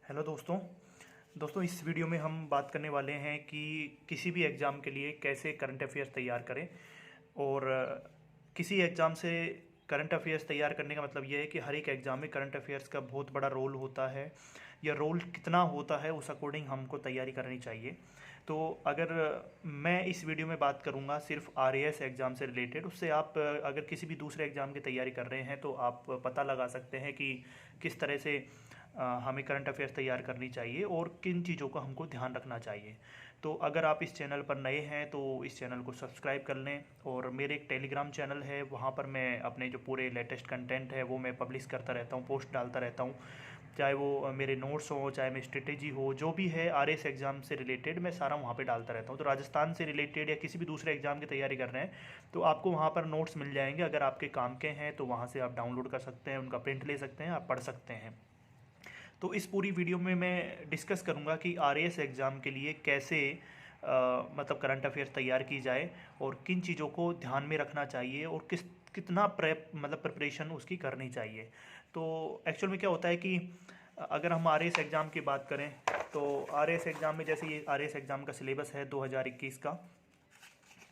Hello दोस्तों इस video में हम बात करने वाले हैं कि किसी भी एग्ज़ाम के लिए कैसे करंट अफेयर्स तैयार करें। और किसी एग्ज़ाम से करंट अफेयर्स तैयार करने का मतलब ये है कि हर एक एग्ज़ाम में करंट अफेयर्स का बहुत बड़ा रोल होता है। या रोल कितना होता है उस अकॉर्डिंग हमको तैयारी करनी चाहिए। तो अगर मैं इस वीडियो में बात करूंगा सिर्फ आरएएस एग्ज़ाम से रिलेटेड, उससे आप अगर किसी भी दूसरे एग्ज़ाम की तैयारी कर रहे हैं तो आप पता लगा सकते हैं कि किस तरह से हमें करंट अफेयर्स तैयार करनी चाहिए और किन चीज़ों का हमको ध्यान रखना चाहिए। तो अगर आप इस चैनल पर नए हैं तो इस चैनल को सब्सक्राइब कर लें। और मेरे एक टेलीग्राम चैनल है, वहाँ पर मैं अपने जो पूरे लेटेस्ट कंटेंट है वो मैं पब्लिश करता रहता हूँ, पोस्ट डालता रहता हूँ। चाहे वो मेरे नोट्स हो, चाहे मेरी स्ट्रेटेजी हो, जो भी है आरएस एग्ज़ाम से रिलेटेड मैं सारा वहाँ पे डालता रहता हूँ। तो राजस्थान से रिलेटेड या किसी भी दूसरे एग्ज़ाम की तैयारी कर रहे हैं तो आपको वहाँ पर नोट्स मिल जाएंगे। अगर आपके काम के हैं तो वहाँ से आप डाउनलोड कर सकते हैं, उनका प्रिंट ले सकते हैं, आप पढ़ सकते हैं। तो इस पूरी वीडियो में मैं डिस्कस करूंगा कि आरएएस एग्ज़ाम के लिए कैसे मतलब करंट अफेयर्स तैयार की जाए और किन चीज़ों को ध्यान में रखना चाहिए और कितना प्रिपरेशन उसकी करनी चाहिए। तो एक्चुअल में क्या होता है कि अगर हम आरएएस एग्ज़ाम की बात करें तो आरएएस एग्ज़ाम में जैसे ये आरएएस एग्ज़ाम का सिलेबस है 2021 का।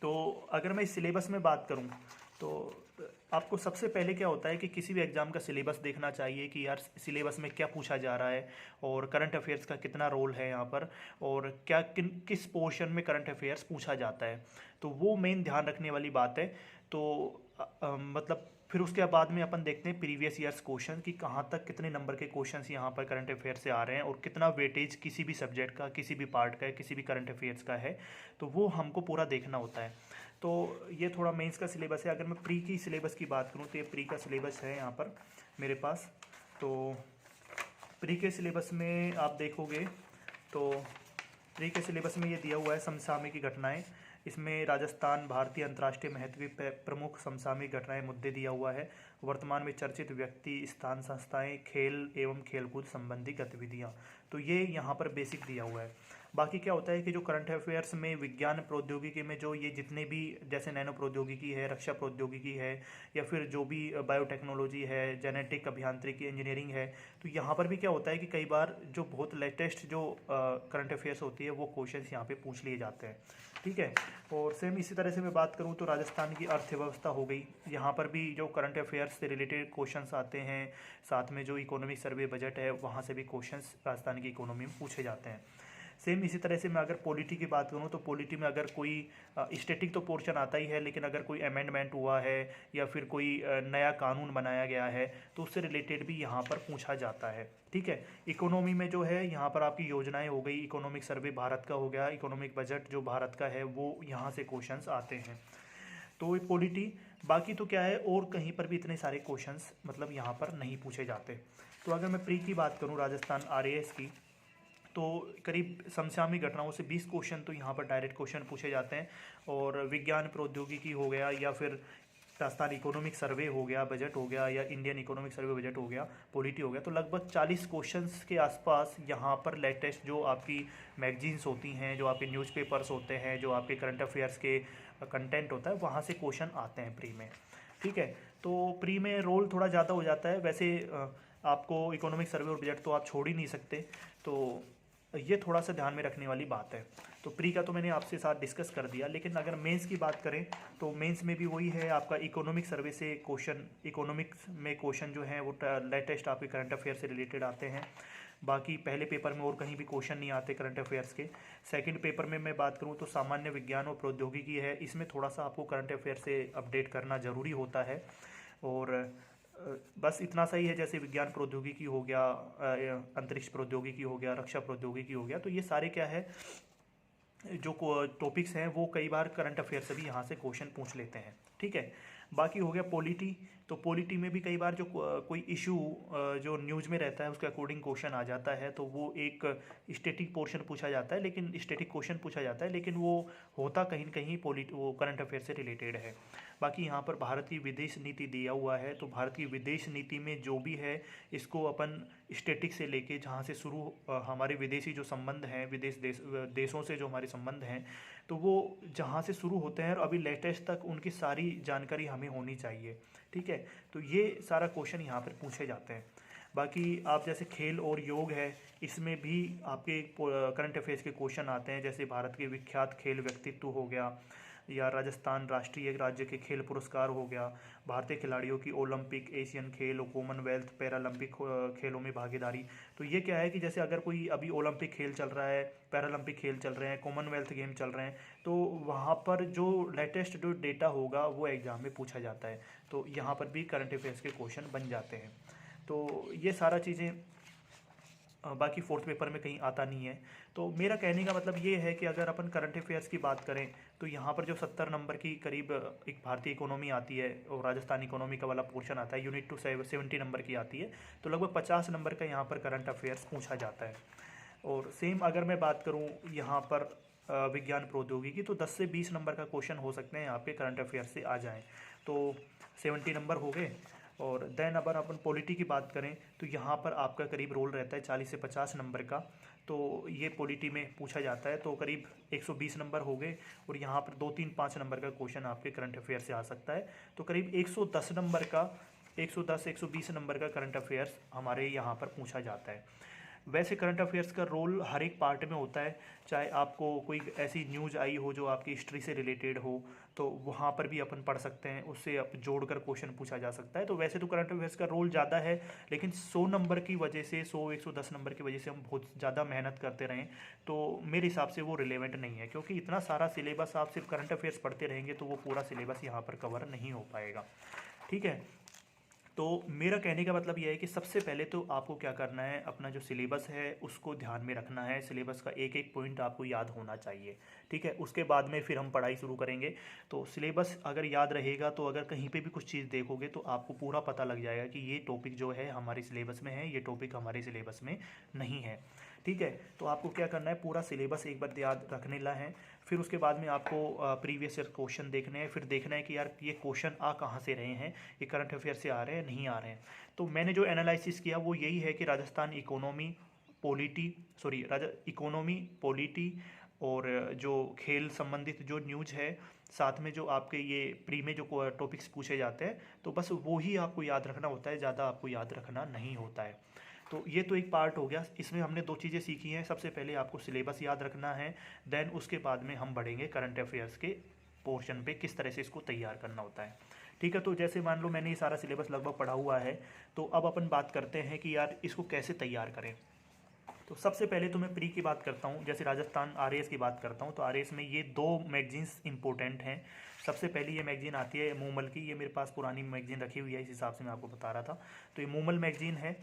तो अगर मैं इस सिलेबस में बात करूं तो आपको सबसे पहले क्या होता है कि किसी भी एग्ज़ाम का सिलेबस देखना चाहिए कि यार सिलेबस में क्या पूछा जा रहा है और करंट अफेयर्स का कितना रोल है यहाँ पर, और क्या किस पोर्शन में करंट अफेयर्स पूछा जाता है। तो वो मेन ध्यान रखने वाली बात है। तो मतलब फिर उसके बाद में अपन देखते हैं प्रीवियस ईयर्स क्वेश्चन कि कहाँ तक कितने नंबर के क्वेश्चंस यहाँ पर करंट अफेयर से आ रहे हैं और कितना वेटेज किसी भी सब्जेक्ट का, किसी भी पार्ट का है, किसी भी करंट अफेयर्स का है। तो वो हमको पूरा देखना होता है। तो ये थोड़ा मेंस का सिलेबस है। अगर मैं प्री की सिलेबस की बात करूँ तो ये प्री का सिलेबस है यहाँ पर मेरे पास। तो प्री के सिलेबस में आप देखोगे तो प्री के सिलेबस में ये दिया हुआ है समसामयिक की घटनाएं। इसमें राजस्थान, भारतीय अंतर्राष्ट्रीय महत्व की प्रमुख समसामयिक घटनाएं, मुद्दे दिया हुआ है। वर्तमान में चर्चित व्यक्ति, स्थान, संस्थाएं, खेल एवं खेलकूद संबंधी गतिविधियां। तो ये यहाँ पर बेसिक दिया हुआ है। बाकी क्या होता है कि जो करंट अफेयर्स में विज्ञान प्रौद्योगिकी में जो ये जितने भी जैसे नैनो प्रौद्योगिकी है, रक्षा प्रौद्योगिकी है, या फिर जो भी बायोटेक्नोलॉजी है, जेनेटिक अभियांत्रिकी, इंजीनियरिंग है, तो यहाँ पर भी क्या होता है कि कई बार जो बहुत लेटेस्ट जो करंट अफेयर्स होती है वो क्वेश्चंस यहाँ पे पूछ लिए जाते हैं। ठीक है। और सेम इसी तरह से मैं बात करूँ तो राजस्थान की अर्थव्यवस्था हो गई, यहाँ पर भी जो करंट अफेयर्स से रिलेटेड क्वेश्चंस आते हैं। साथ में जो इकोनॉमिक सर्वे बजट है वहाँ से भी क्वेश्चंस राजस्थान की इकोनॉमी में पूछे जाते हैं। सेम इसी तरह से मैं अगर पॉलिटी की बात करूँ तो पॉलिटी में अगर कोई स्टैटिक तो पोर्शन आता ही है, लेकिन अगर कोई अमेंडमेंट हुआ है या फिर कोई नया कानून बनाया गया है तो उससे रिलेटेड भी यहाँ पर पूछा जाता है। ठीक है। इकोनॉमी में जो है यहाँ पर आपकी योजनाएं हो गई, इकोनॉमिक सर्वे भारत का हो गया, इकोनॉमिक बजट जो भारत का है वो यहाँ से क्वेश्चंस आते हैं। तो ये पॉलिटी। बाकी तो क्या है, और कहीं पर भी इतने सारे क्वेश्चंस मतलब यहाँ पर नहीं पूछे जाते। तो अगर मैं प्री की बात करूँ राजस्थान आरएएस की, तो करीब समसामयिक घटनाओं से 20 क्वेश्चन तो यहाँ पर डायरेक्ट क्वेश्चन पूछे जाते हैं। और विज्ञान प्रौद्योगिकी हो गया, या फिर राजस्थान इकोनॉमिक सर्वे हो गया, बजट हो गया, या इंडियन इकोनॉमिक सर्वे बजट हो गया, पॉलिटी हो गया, तो लगभग 40 क्वेश्चंस के आसपास यहाँ पर लेटेस्ट जो आपकी मैगजीन्स होती हैं, जो आपके न्यूज़पेपर्स होते हैं, जो आपके करंट अफेयर्स के कंटेंट होता है, वहाँ से क्वेश्चन आते हैं प्री में। ठीक है। तो प्री में रोल थोड़ा ज़्यादा हो जाता है। वैसे आपको इकोनॉमिक सर्वे और बजट तो आप छोड़ ही नहीं सकते। तो ये थोड़ा सा ध्यान में रखने वाली बात है। तो प्री का तो मैंने आपसे साथ डिस्कस कर दिया, लेकिन अगर मेंस की बात करें तो मेंस में भी वही है, आपका इकोनॉमिक सर्वे से क्वेश्चन, इकोनॉमिक्स में क्वेश्चन जो हैं वो लेटेस्ट आपके करंट अफेयर से रिलेटेड आते हैं। बाकी पहले पेपर में और कहीं भी क्वेश्चन नहीं आते करंट अफेयर्स के। सेकंड पेपर में मैं बात करूँ तो सामान्य विज्ञान और प्रौद्योगिकी है, इसमें थोड़ा सा आपको करंट अफेयर से अपडेट करना ज़रूरी होता है। और बस इतना सा ही है, जैसे विज्ञान प्रौद्योगिकी हो गया, अंतरिक्ष प्रौद्योगिकी हो गया, रक्षा प्रौद्योगिकी हो गया, तो ये सारे क्या है जो टॉपिक्स हैं वो कई बार करंट अफेयर से भी यहाँ से क्वेश्चन पूछ लेते हैं। ठीक है। बाकी हो गया पॉलिटी। तो पॉलिटी में भी कई बार जो कोई इशू जो न्यूज़ में रहता है उसके अकॉर्डिंग क्वेश्चन आ जाता है, तो वो एक स्टैटिक पोर्शन पूछा जाता है, लेकिन स्टैटिक क्वेश्चन पूछा जाता है, लेकिन वो होता कहीं न कहीं वो करंट अफेयर से रिलेटेड है। बाकी यहाँ पर भारत की विदेश नीति दिया हुआ है, तो भारत की विदेश नीति में जो भी है इसको अपन स्टैटिक से लेके जहाँ से शुरू हमारे विदेशी जो संबंध हैं, देशों से जो हमारे संबंध हैं, तो वो जहाँ से शुरू होते हैं और अभी लेटेस्ट तक उनकी सारी जानकारी हमें होनी चाहिए। ठीक है। तो ये सारा क्वेश्चन यहाँ पर पूछे जाते हैं। बाकी आप जैसे खेल और योग है, इसमें भी आपके करंट अफेयर्स के क्वेश्चन आते हैं, जैसे भारत के विख्यात खेल व्यक्तित्व हो गया, या राजस्थान राष्ट्रीय राज्य के खेल पुरस्कार हो गया, भारतीय खिलाड़ियों की ओलंपिक, एशियन खेल और कॉमनवेल्थ पैरालंपिक खेलों में भागीदारी। तो ये क्या है कि जैसे अगर कोई अभी ओलंपिक खेल चल रहा है, पैरालंपिक खेल चल रहे हैं, कॉमनवेल्थ गेम चल रहे हैं, तो वहाँ पर जो लेटेस्ट जो डेटा होगा वो एग्ज़ाम में पूछा जाता है। तो यहाँ पर भी करंट अफेयर्स के क्वेश्चन बन जाते हैं। तो ये सारा चीज़ें बाकी फोर्थ पेपर में कहीं आता नहीं है। तो मेरा कहने का मतलब ये है कि अगर अपन करंट अफेयर्स की बात करें तो यहाँ पर जो 70 नंबर की करीब एक भारतीय इकोनॉमी आती है और राजस्थान इकोनॉमी का वाला पोर्शन आता है, यूनिट टू 70 नंबर की आती है, तो लगभग 50 नंबर का यहाँ पर करंट अफेयर्स पूछा जाता है। और सेम अगर मैं बात करूँ यहाँ पर विज्ञान प्रौद्योगिकी, तो 10 से 20 नंबर का क्वेश्चन हो सकते हैं यहाँ पे करंट अफेयर्स से आ जाएँ, तो 70 नंबर हो गए। और देन अगर अपन पॉलिटी की बात करें तो यहाँ पर आपका करीब रोल रहता है 40 से 50 नंबर का, तो ये पॉलिटी में पूछा जाता है, तो करीब 120 नंबर हो गए। और यहाँ पर 2, 3, 5 नंबर का क्वेश्चन आपके करंट अफेयर से आ सकता है, तो करीब 110 नंबर का 120 नंबर का करंट अफेयर्स हमारे यहाँ पर पूछा जाता है। वैसे करंट अफेयर्स का रोल हर एक पार्ट में होता है, चाहे आपको कोई ऐसी न्यूज़ आई हो जो आपकी हिस्ट्री से रिलेटेड हो, तो वहाँ पर भी अपन पढ़ सकते हैं, उससे आप जोड़कर क्वेश्चन पूछा जा सकता है। तो वैसे तो करंट अफेयर्स का रोल ज़्यादा है, लेकिन 100 नंबर की वजह से, 110 नंबर की वजह से हम बहुत ज़्यादा मेहनत करते रहें तो मेरे हिसाब से वो रिलेवेंट नहीं है, क्योंकि इतना सारा सिलेबस आप सिर्फ करंट अफेयर्स पढ़ते रहेंगे तो वो पूरा सिलेबस यहाँ पर कवर नहीं हो पाएगा। ठीक है, तो मेरा कहने का मतलब यह है कि सबसे पहले तो आपको क्या करना है, अपना जो सिलेबस है उसको ध्यान में रखना है, सिलेबस का एक एक पॉइंट आपको याद होना चाहिए। ठीक है, उसके बाद में फिर हम पढ़ाई शुरू करेंगे। तो सिलेबस अगर याद रहेगा तो अगर कहीं पे भी कुछ चीज़ देखोगे तो आपको पूरा पता लग जाएगा कि ये टॉपिक जो है हमारे सिलेबस में है, ये टॉपिक हमारे सिलेबस में नहीं है। ठीक है, तो आपको क्या करना है, पूरा सिलेबस एक बार याद रखने ला है, फिर उसके बाद में आपको प्रीवियस ईयर क्वेश्चन देखने हैं, फिर देखना है कि यार ये क्वेश्चन आ कहाँ से रहे हैं, ये करंट अफेयर से आ रहे हैं नहीं आ रहे हैं। तो मैंने जो एनालिसिस किया वो यही है कि राजस्थान इकोनॉमी पॉलिटी और जो खेल संबंधित जो न्यूज़ है, साथ में जो आपके ये प्री में जो टॉपिक्स पूछे जाते हैं, तो बस वो ही आपको याद रखना होता है, ज़्यादा आपको याद रखना नहीं होता है। तो ये तो एक पार्ट हो गया, इसमें हमने 2 चीज़ें सीखी हैं। सबसे पहले आपको सिलेबस याद रखना है, देन उसके बाद में हम बढ़ेंगे करंट अफेयर्स के पोर्शन पे, किस तरह से इसको तैयार करना होता है। ठीक है, तो जैसे मान लो मैंने ये सारा सिलेबस लगभग पढ़ा हुआ है, तो अब अपन बात करते हैं कि यार इसको कैसे तैयार करें। तो सबसे पहले तो मैं प्री की बात करता हूँ, जैसे राजस्थान आरएएस की बात करता हूँ, तो आरएएस में ये 2 मैगजीन्स इंपॉर्टेंट हैं। सबसे पहली ये मैगजीन आती है मूमल की, ये मेरे पास पुरानी मैगजीन रखी हुई है, इस हिसाब से मैं आपको बता रहा था। तो ये मूमल मैगजीन है।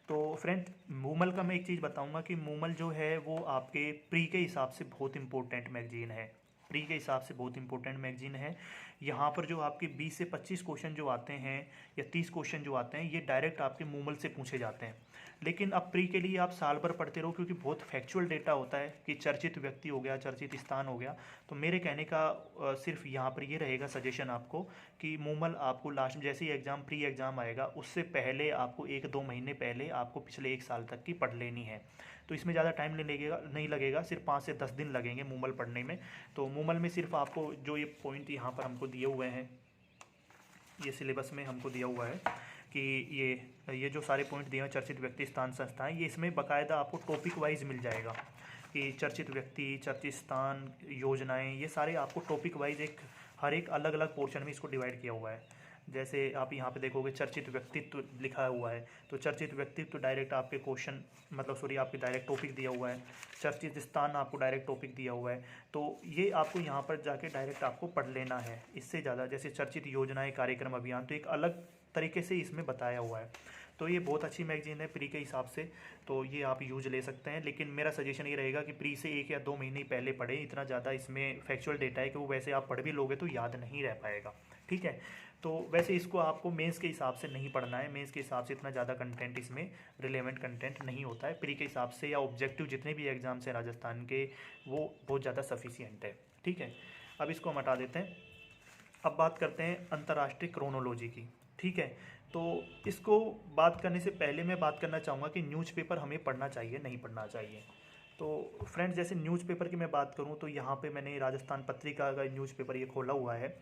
तो फ्रेंड, मूमल का मैं एक चीज़ बताऊंगा कि मूमल जो है वो आपके प्री के हिसाब से बहुत इंपॉर्टेंट मैगजीन है, प्री के हिसाब से बहुत इंपॉर्टेंट मैगजीन है। यहाँ पर जो आपके 20 से 25 क्वेश्चन जो आते हैं या 30 क्वेश्चन जो आते हैं, ये डायरेक्ट आपके मूमल से पूछे जाते हैं। लेकिन अब प्री के लिए आप साल भर पढ़ते रहो, क्योंकि बहुत फैक्चुअल डेटा होता है कि चर्चित व्यक्ति हो गया, चर्चित स्थान हो गया। तो मेरे कहने का सिर्फ यहाँ पर ये रहेगा सजेशन आपको कि मूमल आपको लास्ट में जैसे ही एग्ज़ाम प्री एग्ज़ाम आएगा उससे पहले आपको 1-2 महीने पहले आपको पिछले 1 साल तक की पढ़ लेनी है। तो इसमें ज़्यादा टाइम नहीं लगेगा, सिर्फ 5 से 10 दिन लगेंगे मूमल पढ़ने में। तो मूमल में सिर्फ आपको जो ये पॉइंट यहाँ पर हमको दिए हुए हैं, ये सिलेबस में हमको दिया हुआ है कि ये जो सारे पॉइंट दिए हैं, चर्चित व्यक्ति, स्थान, संस्थाएं, ये इसमें बाकायदा आपको टॉपिक वाइज मिल जाएगा कि चर्चित व्यक्ति, चर्चित स्थान, योजनाएं, ये सारे आपको टॉपिक वाइज हर एक अलग अलग पोर्शन में इसको डिवाइड किया हुआ है। जैसे आप यहाँ पे देखोगे चर्चित व्यक्तित्व लिखा हुआ है, तो चर्चित व्यक्तित्व डायरेक्ट आपके क्वेश्चन आपके डायरेक्ट टॉपिक दिया हुआ है। चर्चित स्थान आपको डायरेक्ट टॉपिक दिया हुआ है, तो ये आपको यहाँ पर जाके डायरेक्ट आपको पढ़ लेना है। इससे ज़्यादा जैसे चर्चित योजनाएं, कार्यक्रम, अभियान, तो एक अलग तरीके से इसमें बताया हुआ है। तो ये बहुत अच्छी मैगजीन है प्री के हिसाब से, तो ये आप यूज ले सकते हैं। लेकिन मेरा सजेशन ये रहेगा कि प्री से 1 या 2 महीने पहले पढ़ें, इतना ज़्यादा इसमें फैक्चुअल डेटा है कि वो वैसे आप पढ़ भी लोगे तो याद नहीं रह पाएगा। ठीक है, तो वैसे इसको आपको मेंस के हिसाब से नहीं पढ़ना है, मेंस के हिसाब से इतना ज़्यादा कंटेंट इसमें रिलेवेंट कंटेंट नहीं होता है। प्री के हिसाब से या ऑब्जेक्टिव जितने भी एग्जाम्स हैं राजस्थान के, वो बहुत ज़्यादा सफिशिएंट है। ठीक है, अब इसको हम हटा देते हैं। अब बात करते हैं अंतर्राष्ट्रीय क्रोनोलॉजी की। ठीक है, तो इसको बात करने से पहले मैं बात करना चाहूँगा कि न्यूज़पेपर हमें पढ़ना चाहिए नहीं पढ़ना चाहिए। तो फ्रेंड्स, जैसे न्यूज़पेपर की मैं बात करूँ तो यहाँ पे मैंने राजस्थान पत्रिका का न्यूज़पेपर ये खोला हुआ है।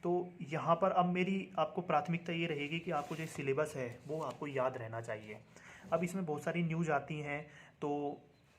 तो यहाँ पर अब मेरी आपको प्राथमिकता ये रहेगी कि आपको जो सिलेबस है वो आपको याद रहना चाहिए। अब इसमें बहुत सारी न्यूज़ आती हैं। तो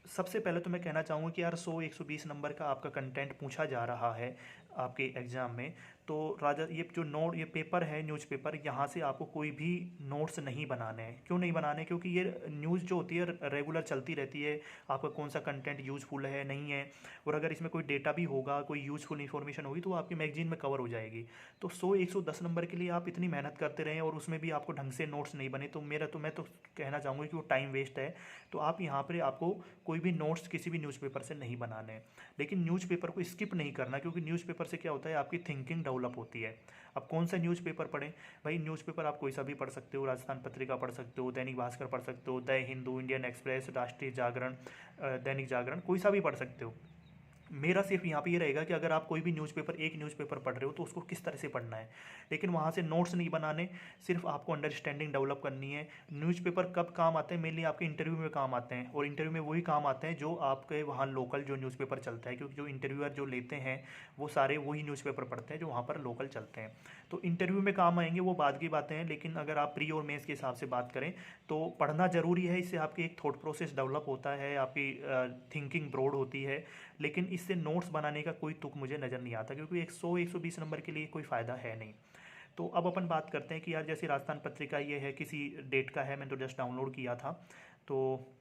सबसे पहले तो मैं कहना चाहूँगा कि यार 100-120 नंबर का आपका कंटेंट पूछा जा रहा है आपके एग्ज़ाम में, तो राजा ये जो नोट ये पेपर है न्यूज़पेपर, यहाँ से आपको कोई भी नोट्स नहीं बनाने हैं। क्यों नहीं बनाने? क्योंकि ये न्यूज़ जो होती है रेगुलर चलती रहती है, आपका कौन सा कंटेंट यूज़फुल है नहीं है, और अगर इसमें कोई डेटा भी होगा, कोई यूज़फुल इन्फॉर्मेशन होगी, तो वो आपकी मैगजीन में कवर हो जाएगी। तो 100-110 नंबर के लिए आप इतनी मेहनत करते रहें और उसमें भी आपको ढंग से नोट्स नहीं बने, तो मैं तो कहना चाहूँगा कि वो टाइम वेस्ट है। तो आप यहाँ पर आपको कोई भी नोट्स किसी भी न्यूज़पेपर से नहीं बनाने हैं। लेकिन न्यूज़पेपर को स्किप नहीं करना, क्योंकि न्यूज़पेपर से क्या होता है, आपकी थिंकिंग डेवलप होती है। अब कौन सा न्यूज़पेपर पढ़ें? भाई न्यूज़पेपर आप कोई सा भी पढ़ सकते हो, राजस्थान पत्रिका पढ़ सकते हो, दैनिक भास्कर पढ़ सकते हो, द हिंदू, इंडियन एक्सप्रेस, राष्ट्रीय जागरण, दैनिक जागरण, कोई सा भी पढ़ सकते हो। मेरा सिर्फ यहाँ पे ये रहेगा कि अगर आप कोई भी न्यूज़पेपर, एक न्यूज़पेपर पढ़ रहे हो, तो उसको किस तरह से पढ़ना है, लेकिन वहाँ से नोट्स नहीं बनाने, सिर्फ आपको अंडरस्टैंडिंग डेवलप करनी है। न्यूज़पेपर कब काम आते हैं? मेनली आपके इंटरव्यू में काम आते हैं, और इंटरव्यू में वही काम आते हैं जो आपके वहाँ लोकल जो न्यूज़पेपर चलता है, क्योंकि जो इंटरव्यूअर जो लेते हैं वो सारे वही न्यूज़पेपर पढ़ते हैं जो वहाँ पर लोकल चलते हैं। तो इंटरव्यू में काम आएंगे वो बाद की बातें हैं, लेकिन अगर आप प्री और मेंस के हिसाब से बात करें तो पढ़ना ज़रूरी है। इससे आपकी एक थॉट प्रोसेस डेवलप होता है, आपकी थिंकिंग ब्रॉड होती है। लेकिन इससे नोट्स बनाने का कोई तुक मुझे नज़र नहीं आता, क्योंकि 100-120 नंबर के लिए कोई फ़ायदा है नहीं। तो अब अपन बात करते हैं कि यार जैसे राजस्थान पत्रिका ये है, किसी डेट का है, मैंने तो जस्ट डाउनलोड किया था, तो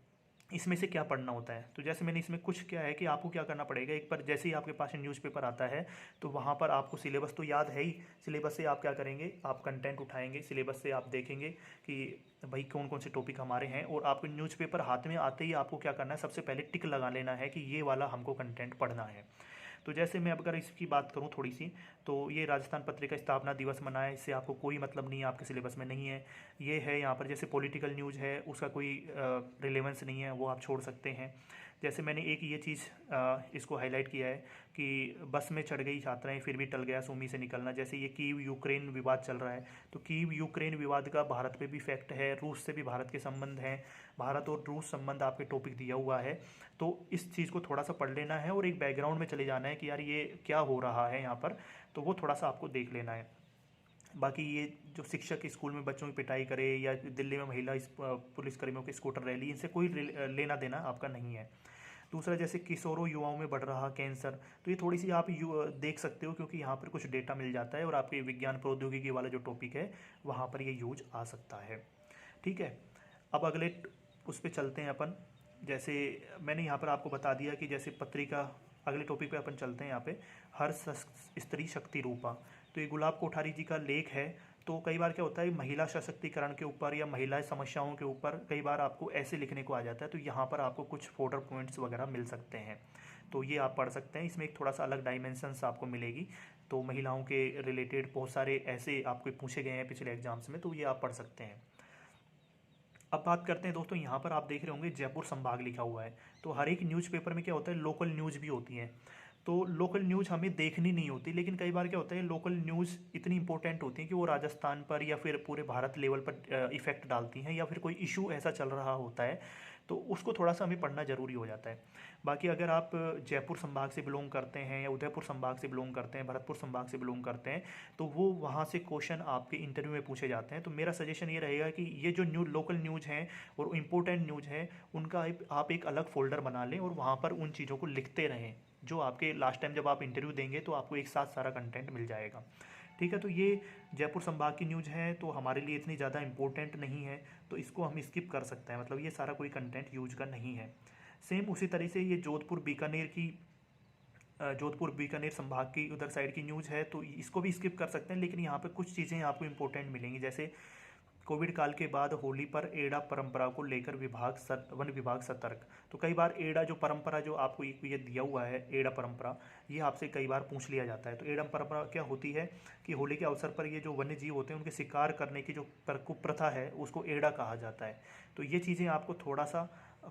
इसमें से क्या पढ़ना होता है। तो जैसे मैंने इसमें कुछ क्या है कि आपको क्या करना पड़ेगा, एक बार जैसे ही आपके पास न्यूज़पेपर आता है तो वहाँ पर आपको सिलेबस तो याद है ही, सिलेबस से आप क्या करेंगे, आप कंटेंट उठाएंगे, सिलेबस से आप देखेंगे कि भाई कौन कौन से टॉपिक हमारे हैं, और आपको न्यूज़पेपर हाथ में आते ही आपको क्या करना है, सबसे पहले टिक लगा लेना है कि ये वाला हमको कंटेंट पढ़ना है। तो जैसे मैं अगर इसकी बात करूं थोड़ी सी, तो ये राजस्थान पत्रिका स्थापना दिवस मनाया, इससे आपको कोई मतलब नहीं है, आपके सिलेबस में नहीं है। ये है यहाँ पर जैसे पॉलिटिकल न्यूज़ है, उसका कोई रिलेवेंस नहीं है, वो आप छोड़ सकते हैं। जैसे मैंने एक ये चीज़ इसको हाईलाइट किया है कि बस में चढ़ गई छात्राएं फिर भी टल गया सूमी से निकलना। जैसे ये कीव यूक्रेन विवाद चल रहा है, तो कीव यूक्रेन विवाद का भारत पे भी इफेक्ट है, रूस से भी भारत के संबंध हैं, भारत और रूस संबंध आपके टॉपिक दिया हुआ है। तो इस चीज़ को थोड़ा सा पढ़ लेना है और एक बैकग्राउंड में चले जाना है कि यार ये क्या हो रहा है यहाँ पर, तो वो थोड़ा सा आपको देख लेना है। बाकी ये जो शिक्षक स्कूल में बच्चों की पिटाई करे, या दिल्ली में महिला पुलिसकर्मियों की स्कूटर रैली, इनसे कोई लेना देना आपका नहीं है। दूसरा जैसे किशोरों युवाओं में बढ़ रहा कैंसर, तो ये थोड़ी सी आप देख सकते हो, क्योंकि यहाँ पर कुछ डेटा मिल जाता है और आपके विज्ञान प्रौद्योगिकी वाला जो टॉपिक है वहाँ पर ये यूज आ सकता है। ठीक है, अब अगले उस पर चलते हैं अपन। जैसे मैंने यहाँ पर आपको बता दिया कि जैसे पत्रिका, अगले टॉपिक पे अपन चलते हैं यहाँ पे, हर स्त्री शक्ति रूपा। तो ये गुलाब कोठारी जी का लेख है। तो कई बार क्या होता है, महिला सशक्तिकरण के ऊपर या महिला समस्याओं के ऊपर कई बार आपको ऐसे लिखने को आ जाता है, तो यहाँ पर आपको कुछ फोल्डर पॉइंट्स वगैरह मिल सकते हैं, तो ये आप पढ़ सकते हैं। इसमें एक थोड़ा सा अलग डायमेंशंस आपको मिलेगी, तो महिलाओं के रिलेटेड बहुत सारे ऐसे आपको पूछे गए हैं पिछले एग्जाम्स में, तो ये आप पढ़ सकते हैं। अब बात करते हैं दोस्तों, यहाँ पर आप देख रहे होंगे जयपुर संभाग लिखा हुआ है। तो हर एक न्यूज़पेपर में क्या होता है, लोकल न्यूज़ भी होती हैं। तो लोकल न्यूज़ हमें देखनी नहीं होती, लेकिन कई बार क्या होता है, लोकल न्यूज़ इतनी इंपॉर्टेंट होती है कि वो राजस्थान पर या फिर पूरे भारत लेवल पर इफेक्ट डालती हैं, या फिर कोई इशू ऐसा चल रहा होता है तो उसको थोड़ा सा हमें पढ़ना ज़रूरी हो जाता है। बाकी अगर आप जयपुर संभाग से बिलोंग करते हैं, या उदयपुर संभाग से बिलोंग करते हैं, भरतपुर संभाग से बिलोंग करते हैं, तो वो वहाँ से क्वेश्चन आपके इंटरव्यू में पूछे जाते हैं। तो मेरा सजेशन ये रहेगा कि ये जो लोकल न्यूज़ हैं और इम्पोर्टेंट न्यूज़ हैं, उनका आप एक अलग फोल्डर बना लें और वहाँ पर उन चीज़ों को लिखते रहें, जो आपके लास्ट टाइम जब आप इंटरव्यू देंगे तो आपको एक साथ सारा कंटेंट मिल जाएगा। ठीक है, तो ये जयपुर संभाग की न्यूज़ है, तो हमारे लिए इतनी ज़्यादा इंपॉर्टेंट नहीं है, तो इसको हम स्किप कर सकते हैं, मतलब ये सारा कोई कंटेंट यूज का नहीं है। सेम उसी तरह से ये जोधपुर बीकानेर संभाग की उधर साइड की न्यूज़ है, तो इसको भी स्किप कर सकते हैं, लेकिन यहाँ पे कुछ चीज़ें आपको इंपॉर्टेंट मिलेंगी। जैसे कोविड काल के बाद होली पर एड़ा परंपरा को लेकर वन विभाग सतर्क। तो कई बार एड़ा जो परंपरा जो आपको ये दिया हुआ है, एड़ा परंपरा, ये आपसे कई बार पूछ लिया जाता है। तो एड़ा परंपरा क्या होती है कि होली के अवसर पर ये जो वन्य जीव होते हैं उनके शिकार करने की जो कुप्रथा है उसको एड़ा कहा जाता है। तो ये चीज़ें आपको थोड़ा सा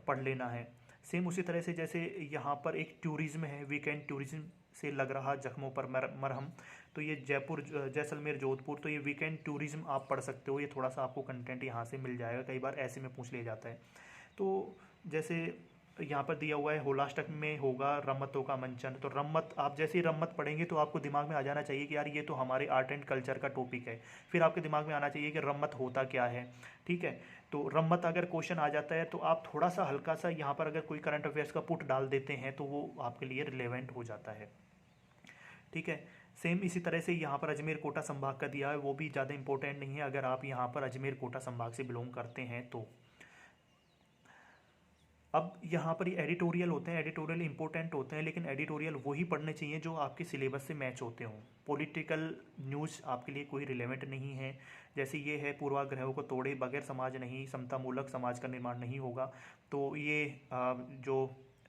पढ़ लेना है। सेम उसी तरह से जैसे यहाँ पर एक टूरिज्म है, वीकेंड टूरिज्म से लग रहा जख्मों पर मरहम। तो ये जयपुर जैसलमेर जोधपुर, तो ये वीकेंड टूरिज्म आप पढ़ सकते हो, ये थोड़ा सा आपको कंटेंट यहाँ से मिल जाएगा, कई बार ऐसे में पूछ लिया जाता है। तो जैसे यहाँ पर दिया हुआ है होलाष्टक में होगा रम्मतों का मंचन। तो रम्मत, आप जैसे ही रम्मत पढ़ेंगे तो आपको दिमाग में आ जाना चाहिए कि यार ये तो हमारे आर्ट एंड कल्चर का टॉपिक है। फिर आपके दिमाग में आना चाहिए कि रम्मत होता क्या है। ठीक है, तो रम्मत अगर क्वेश्चन आ जाता है तो आप थोड़ा सा हल्का सा यहाँ पर अगर कोई करंट अफेयर्स का पुट डाल देते हैं तो वो आपके लिए रिलेवेंट हो जाता है। ठीक है, सेम इसी तरह से यहाँ पर अजमेर कोटा संभाग का दिया है, वो भी ज़्यादा इंपॉर्टेंट नहीं है अगर आप यहाँ पर अजमेर कोटा संभाग से बिलोंग करते हैं तो। अब यहाँ पर ये एडिटोरियल होते हैं, एडिटोरियल इंपॉर्टेंट होते हैं, लेकिन एडिटोरियल वही पढ़ने चाहिए जो आपके सिलेबस से मैच होते हों। पॉलिटिकल न्यूज़ आपके लिए कोई रिलेवेंट नहीं है। जैसे ये है पूर्वाग्रहों को तोड़े बगैर समाज नहीं, समतामूलक समाज का निर्माण नहीं होगा। तो ये जो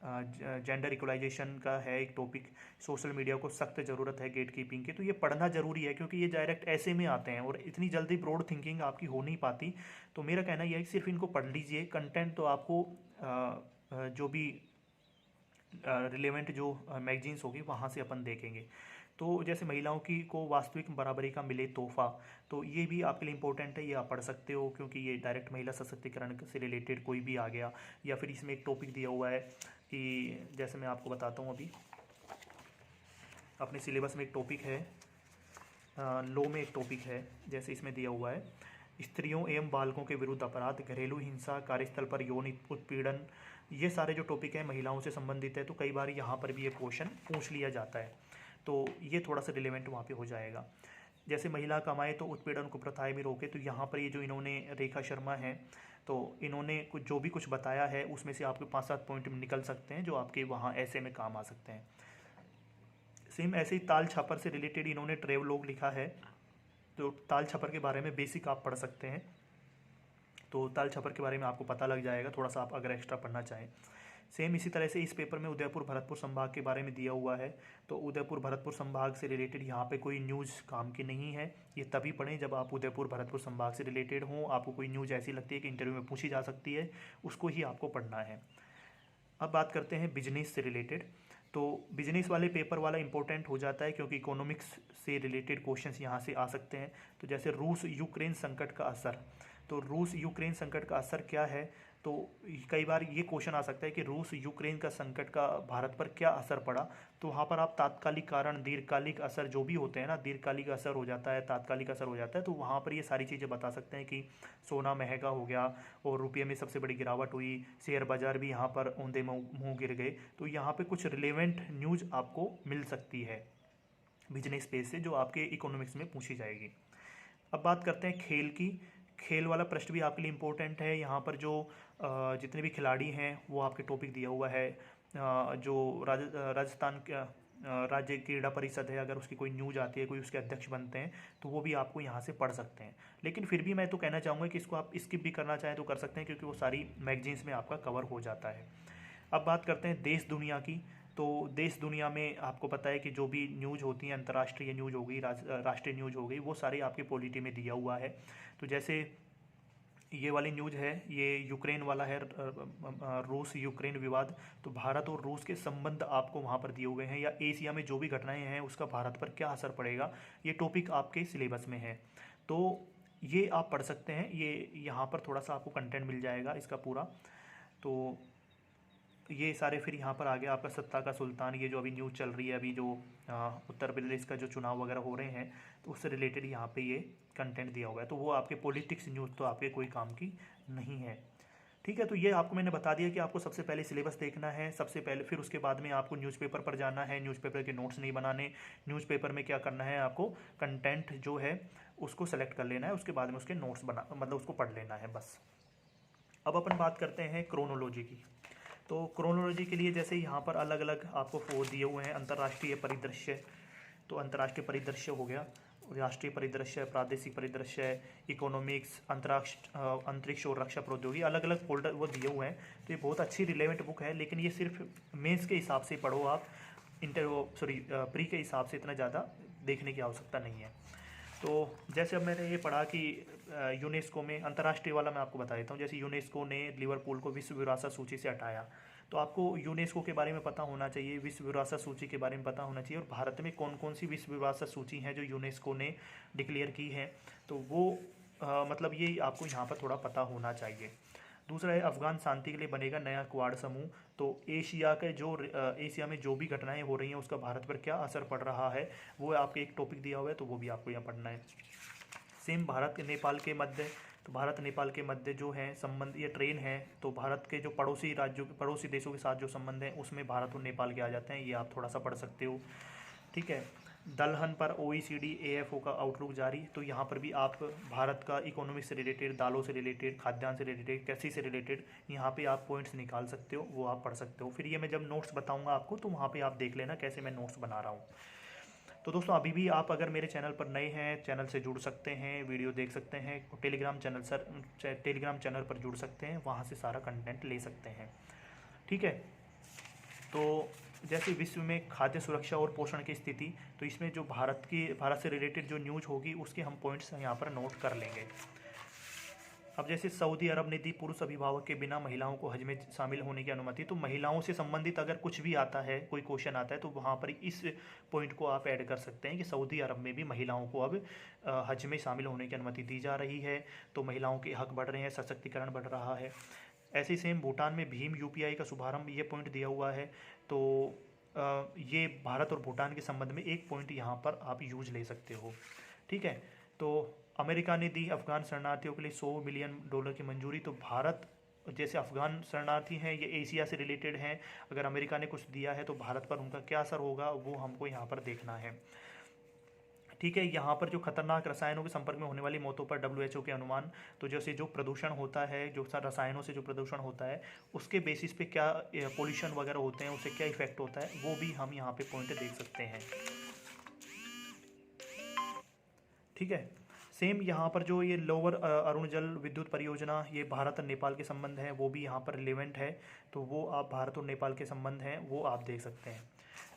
जेंडर इक्वलाइजेशन का है एक टॉपिक, सोशल मीडिया को सख्त ज़रूरत है गेट कीपिंग की, तो ये पढ़ना ज़रूरी है क्योंकि ये डायरेक्ट ऐसे में आते हैं और इतनी जल्दी ब्रॉड थिंकिंग आपकी हो नहीं पाती। तो मेरा कहना यह है कि सिर्फ इनको पढ़ लीजिए, कंटेंट तो आपको जो भी रिलेवेंट जो मैगजीन्स होगी वहाँ से अपन देखेंगे। तो जैसे महिलाओं की को वास्तविक बराबरी का मिले तोहफा, तो ये भी आपके लिए इंपॉर्टेंट है, ये आप पढ़ सकते हो क्योंकि ये डायरेक्ट महिला सशक्तिकरण से रिलेटेड कोई भी आ गया। या फिर इसमें एक टॉपिक दिया हुआ है कि जैसे मैं आपको बताता हूँ अभी अपने सिलेबस में एक टॉपिक है, लॉ में एक टॉपिक है, जैसे इसमें दिया हुआ है स्त्रियों एवं बालकों के विरुद्ध अपराध, घरेलू हिंसा, कार्यस्थल पर यौन उत्पीड़न, ये सारे जो टॉपिक हैं महिलाओं से संबंधित है। तो कई बार यहाँ पर भी ये क्वेश्चन पूछ लिया जाता है, तो ये थोड़ा सा रिलेवेंट वहाँ पे हो जाएगा। जैसे महिला कमाए तो उत्पीड़न को प्रथाएं भी रोके, तो यहाँ पर ये जो इन्होंने रेखा शर्मा है तो इन्होंने कुछ जो भी कुछ बताया है उसमें से आपके 5-7 पॉइंट निकल सकते हैं जो आपके वहाँ ऐसे में काम आ सकते हैं। सेम ऐसे ही ताल छापर से रिलेटेड इन्होंने ट्रेवलॉग लिखा है, तो ताल छपर के बारे में बेसिक आप पढ़ सकते हैं। तो ताल छपर के बारे में आपको पता लग जाएगा थोड़ा सा आप अगर एक्स्ट्रा पढ़ना चाहें। सेम इसी तरह से इस पेपर में उदयपुर भरतपुर संभाग के बारे में दिया हुआ है। तो उदयपुर भरतपुर संभाग से रिलेटेड यहाँ पे कोई न्यूज़ काम की नहीं है, ये तभी पढ़ें जब आप उदयपुर भरतपुर संभाग से रिलेटेड हों, आपको कोई न्यूज़ ऐसी लगती है कि इंटरव्यू में पूछी जा सकती है, उसको ही आपको पढ़ना है। अब बात करते हैं बिजनेस से रिलेटेड। तो बिजनेस वाले पेपर वाला इंपॉर्टेंट हो जाता है क्योंकि इकोनॉमिक्स से रिलेटेड क्वेश्चंस यहाँ से आ सकते हैं। तो जैसे रूस यूक्रेन संकट का असर, तो रूस यूक्रेन संकट का असर क्या है, तो कई बार ये क्वेश्चन आ सकता है कि रूस यूक्रेन का संकट का भारत पर क्या असर पड़ा। तो वहाँ पर आप तात्कालिक कारण, दीर्घकालिक असर जो भी होते हैं ना, दीर्घकालिक असर हो जाता है, तात्कालिक असर हो जाता है, तो वहाँ पर ये सारी चीज़ें बता सकते हैं कि सोना महंगा हो गया और रुपये में सबसे बड़ी गिरावट हुई, शेयर बाजार भी यहाँ पर औंधे मुँह गिर गए। तो यहाँ पर कुछ रिलेवेंट न्यूज़ आपको मिल सकती है बिजनेस पेज से, जो आपके इकोनॉमिक्स में पूछी जाएगी। अब बात करते हैं खेल की। खेल वाला प्रश्न भी आपके लिए इम्पोर्टेंट है। यहाँ पर जो जितने भी खिलाड़ी हैं वो आपके टॉपिक दिया हुआ है। जो राजस्थान का राज्य क्रीड़ा परिषद है, अगर उसकी कोई न्यूज़ आती है, कोई उसके अध्यक्ष बनते हैं, तो वो भी आपको यहाँ से पढ़ सकते हैं। लेकिन फिर भी मैं तो कहना चाहूँगा कि इसको आप स्किप भी करना चाहें तो कर सकते हैं क्योंकि वो सारी मैगजीन्स में आपका कवर हो जाता है। अब बात करते हैं देश दुनिया की। तो देश दुनिया में आपको पता है कि जो भी न्यूज़ होती हैं, अंतर्राष्ट्रीय न्यूज़ हो गई, राष्ट्रीय न्यूज़ हो गई, वो सारी आपके पॉलिटी में दिया हुआ है। तो जैसे ये वाली न्यूज़ है, ये यूक्रेन वाला है, रूस यूक्रेन विवाद। तो भारत और रूस के संबंध आपको वहाँ पर दिए हुए हैं, या एशिया में जो भी घटनाएं हैं उसका भारत पर क्या असर पड़ेगा, ये टॉपिक आपके सिलेबस में है। तो ये आप पढ़ सकते हैं, ये यहाँ पर थोड़ा सा आपको कंटेंट मिल जाएगा इसका पूरा। तो ये सारे फिर यहाँ पर आ गया आपका सत्ता का सुल्तान, ये जो अभी न्यूज़ चल रही है, अभी जो उत्तर प्रदेश का जो चुनाव वगैरह हो रहे हैं, तो उससे रिलेटेड यहाँ पे ये कंटेंट दिया हुआ है। तो वो आपके पॉलिटिक्स न्यूज़ तो आपके कोई काम की नहीं है। ठीक है, तो ये आपको मैंने बता दिया कि आपको सबसे पहले सिलेबस देखना है सबसे पहले, फिर उसके बाद में आपको न्यूज़पेपर पर जाना है, न्यूज़पेपर के नोट्स नहीं बनाने। न्यूज़पेपर में क्या करना है, आपको कंटेंट जो है उसको सेलेक्ट कर लेना है, उसके बाद में उसके नोट्स बना, मतलब उसको पढ़ लेना है बस। अब अपन बात करते हैं क्रोनोलॉजी की। तो क्रोनोलॉजी के लिए जैसे यहाँ पर अलग अलग आपको वो दिए हुए हैं, अंतर्राष्ट्रीय परिदृश्य। तो अंतर्राष्ट्रीय परिदृश्य हो गया, राष्ट्रीय परिदृश्य, प्रादेशिक परिदृश्य, इकोनॉमिक्स, अंतरिक्ष और रक्षा प्रौद्योगिकी, अलग अलग फोल्डर वो दिए हुए हैं। तो ये बहुत अच्छी रिलेवेंट बुक है, लेकिन ये सिर्फ मेंस के हिसाब से पढ़ो आप, प्री के हिसाब से इतना ज़्यादा देखने की आवश्यकता नहीं है। तो जैसे अब मैंने ये पढ़ा कि यूनेस्को में, अंतर्राष्ट्रीय वाला मैं आपको बता देता हूँ। जैसे यूनेस्को ने लिवरपूल को विश्व विरासत सूची से हटाया, तो आपको यूनेस्को के बारे में पता होना चाहिए, विश्व विरासत सूची के बारे में पता होना चाहिए, और भारत में कौन कौन सी विश्व विरासत सूची हैं जो यूनेस्को ने डिक्लेयर की हैं, तो वो मतलब ये आपको यहाँ पर थोड़ा पता होना चाहिए। दूसरा है अफगान शांति के लिए बनेगा नया क्वाड समूह। तो एशिया में जो भी घटनाएं हो रही हैं उसका भारत पर क्या असर पड़ रहा है वो आपके एक टॉपिक दिया हुआ है, तो वो भी आपको यहाँ पढ़ना है। सेम भारत नेपाल के मध्य, तो भारत नेपाल के मध्य जो है संबंध, ये ट्रेन है, तो भारत के जो पड़ोसी राज्यों के पड़ोसी देशों के साथ जो संबंध है उसमें भारत और नेपाल के आ जाते हैं, ये आप थोड़ा सा पढ़ सकते हो। ठीक है। दलहन पर OECD AFO का आउटलुक जारी, तो यहाँ पर भी आप भारत का इकोनॉमिक से रिलेटेड, दालों से रिलेटेड, खाद्यान्न से रिलेटेड, कृषि से रिलेटेड यहाँ पे आप पॉइंट्स निकाल सकते हो, वो आप पढ़ सकते हो। फिर ये मैं जब नोट्स बताऊँगा आपको तो वहाँ पे आप देख लेना कैसे मैं नोट्स बना रहा हूँ। तो दोस्तों अभी भी आप अगर मेरे चैनल पर नए हैं, चैनल से जुड़ सकते हैं, वीडियो देख सकते हैं, टेलीग्राम चैनल पर जुड़ सकते हैं, वहाँ से सारा कंटेंट ले सकते हैं। ठीक है। तो जैसे विश्व में खाद्य सुरक्षा और पोषण की स्थिति, तो इसमें जो भारत से रिलेटेड जो न्यूज़ होगी उसके हम पॉइंट्स यहाँ पर नोट कर लेंगे। अब जैसे सऊदी अरब ने दी पुरुष अभिभावक के बिना महिलाओं को हज में शामिल होने की अनुमति, तो महिलाओं से संबंधित अगर कुछ भी आता है, कोई क्वेश्चन आता है, तो वहाँ पर इस पॉइंट को आप ऐड कर सकते हैं कि सऊदी अरब में भी महिलाओं को अब हज में शामिल होने की अनुमति दी जा रही है, तो महिलाओं के हक बढ़ रहे हैं, सशक्तिकरण बढ़ रहा है। ऐसे ही सेम भूटान में भीम UPI का शुभारंभ, ये पॉइंट दिया हुआ है, तो ये भारत और भूटान के संबंध में एक पॉइंट यहाँ पर आप यूज ले सकते हो। ठीक है। तो अमेरिका ने दी अफगान शरणार्थियों के लिए $100 मिलियन की मंजूरी, तो भारत जैसे अफगान शरणार्थी हैं ये एशिया से रिलेटेड हैं, अगर अमेरिका ने कुछ दिया है तो भारत पर उनका क्या असर होगा वो हमको यहाँ पर देखना है। ठीक है। यहाँ पर जो खतरनाक रसायनों के संपर्क में होने वाली मौतों पर WHO के अनुमान, तो जैसे जो प्रदूषण होता है, जो रसायनों से जो प्रदूषण होता है उसके बेसिस पे क्या पोल्यूशन वगैरह होते हैं, उससे क्या इफेक्ट होता है, वो भी हम यहाँ पे पॉइंट देख सकते हैं। ठीक है। सेम यहाँ पर जो ये लोअर अरुण जल विद्युत परियोजना, ये भारत और नेपाल के संबंध है, वो भी यहाँ पर रिलेवेंट है, तो वो आप भारत और नेपाल के संबंध हैं वो आप देख सकते हैं।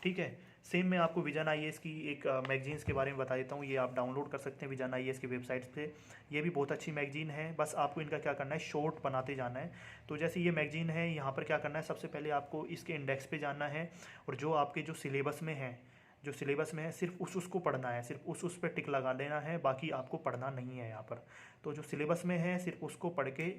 ठीक है। सेम मैं आपको विजन IAS की एक मैगजीन्स के बारे में बता देता हूँ, ये आप डाउनलोड कर सकते हैं विजन IAS की वेबसाइट पे। ये भी बहुत अच्छी मैगजीन है, बस आपको इनका क्या करना है, शॉर्ट बनाते जाना है। तो जैसे ये मैगजीन है, यहाँ पर क्या करना है, सबसे पहले आपको इसके इंडेक्स पे जाना है, और जो आपके जो सिलेबस में है सिर्फ उसको पढ़ना है, सिर्फ उस पर टिक लगा देना है, बाकी आपको पढ़ना नहीं है यहाँ पर। तो जो सिलेबस में है सिर्फ उसको पढ़ के